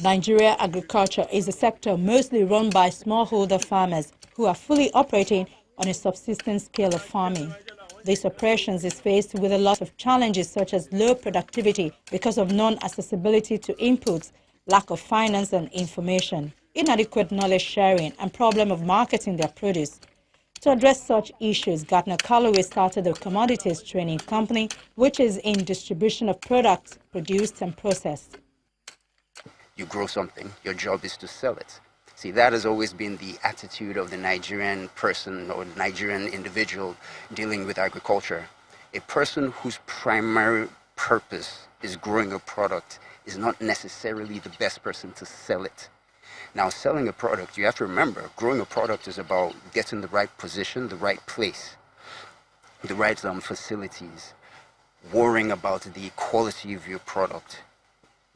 Nigeria agriculture is a sector mostly run by smallholder farmers who are fully operating on a subsistence scale of farming. This operations is faced with a lot of challenges such as low productivity because of non-accessibility to inputs, lack of finance and information, inadequate knowledge sharing, and problem of marketing their produce. To address such issues, Gardner Calloway started a commodities training company which is in distribution of products produced and processed. You grow something, your job is to sell it. See, that has always been the attitude of the Nigerian person or Nigerian individual dealing with agriculture. A person whose primary purpose is growing a product is not necessarily the best person to sell it. Now, selling a product, you have to remember, growing a product is about getting the right position, the right place, the right facilities, worrying about the quality of your product.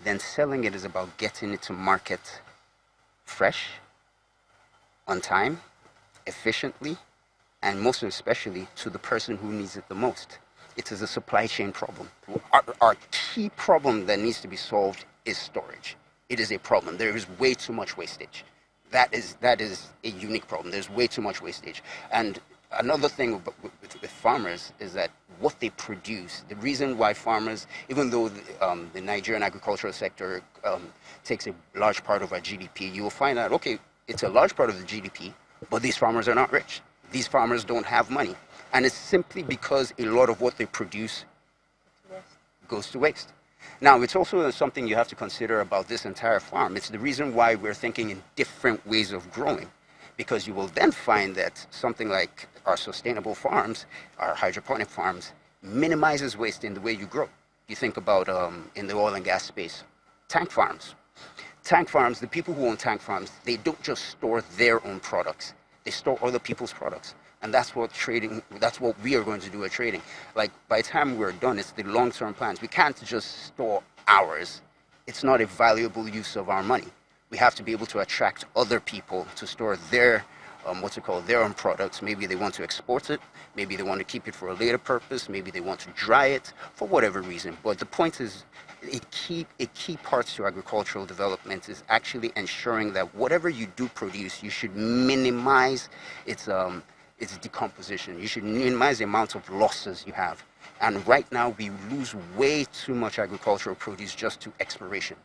Then selling it is about getting it to market fresh, on time, efficiently, and most especially to the person who needs it the most. It is a supply chain problem. Our key problem that needs to be solved is storage. It is a problem. There is way too much wastage. That is a unique problem. There's way too much wastage. And another thing with farmers is that what they produce, the reason why farmers, even though the Nigerian agricultural sector takes a large part of our GDP, you will find out, okay, it's a large part of the GDP, but these farmers are not rich. These farmers don't have money. And it's simply because a lot of what they produce goes to waste. Now, it's also something you have to consider about this entire farm. It's the reason why we're thinking in different ways of growing, because you will then find that something like our sustainable farms, our hydroponic farms, minimizes waste in the way you grow. You think about in the oil and gas space, tank farms. Tank farms, the people who own tank farms, they don't just store their own products. They store other people's products. And that's what we are going to do at trading. Like, by the time we're done, it's the long-term plans. We can't just store ours. It's not a valuable use of our money. We have to be able to attract other people to store their, their own products. Maybe they want to export it. Maybe they want to keep it for a later purpose. Maybe they want to dry it for whatever reason. But the point is, a key part to agricultural development is actually ensuring that whatever you do produce, you should minimize its decomposition. You should minimize the amount of losses you have. And right now, we lose way too much agricultural produce just to exploration.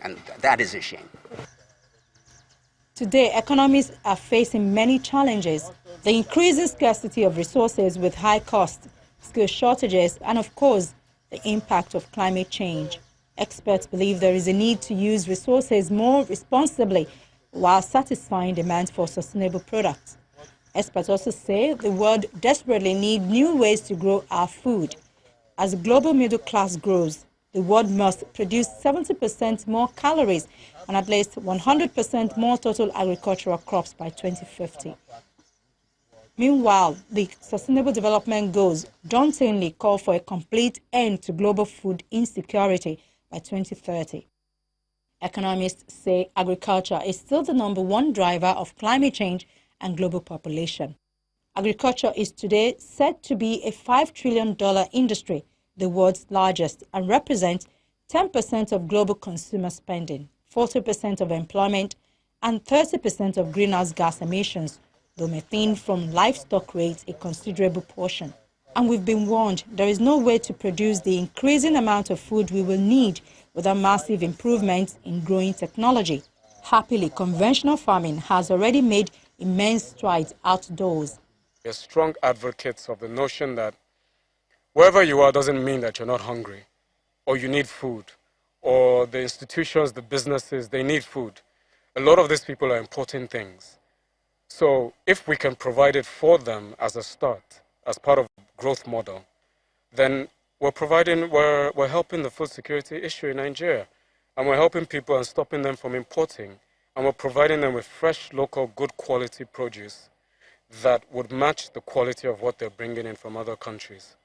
And that is a shame. Today, economies are facing many challenges. The increasing scarcity of resources with high costs, skill shortages, and of course, the impact of climate change. Experts believe there is a need to use resources more responsibly while satisfying demand for sustainable products. Experts also say the world desperately needs new ways to grow our food. As the global middle class grows, the world must produce 70% more calories and at least 100% more total agricultural crops by 2050. Meanwhile, the Sustainable Development Goals dauntingly call for a complete end to global food insecurity by 2030. Economists say agriculture is still the #1 driver of climate change and global population. Agriculture is today said to be a $5 trillion industry, the world's largest, and represents 10% of global consumer spending, 40% of employment, and 30% of greenhouse gas emissions, though methane from livestock rates a considerable portion. And we've been warned there is no way to produce the increasing amount of food we will need without massive improvements in growing technology. Happily, conventional farming has already made immense strides outdoors. We're strong advocates of the notion that wherever you are doesn't mean that you're not hungry, or you need food, or the institutions, the businesses, they need food. A lot of these people are importing things. So if we can provide it for them as a start, as part of the growth model, then we're helping the food security issue in Nigeria. And we're helping people and stopping them from importing. And we're providing them with fresh, local, good quality produce that would match the quality of what they're bringing in from other countries.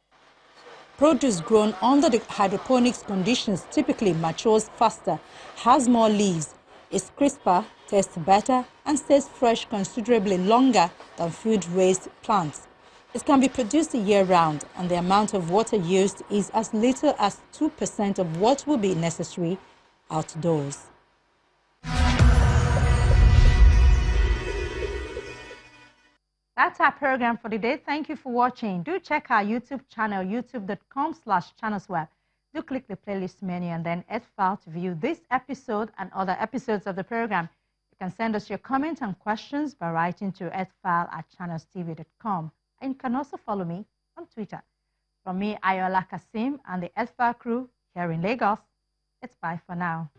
Produce grown under the hydroponics conditions typically matures faster, has more leaves, is crisper, tastes better, and stays fresh considerably longer than food-raised plants. It can be produced year-round, and the amount of water used is as little as 2% of what will be necessary outdoors. That's our program for today. Thank you for watching. Do check our YouTube channel, youtube.com/channelsweb. Do click the playlist menu and then Earthfile to view this episode and other episodes of the program. You can send us your comments and questions by writing to earthfile@channelstv.com. And you can also follow me on Twitter. From me, Ayola Kasim, and the Earthfile crew here in Lagos, it's bye for now.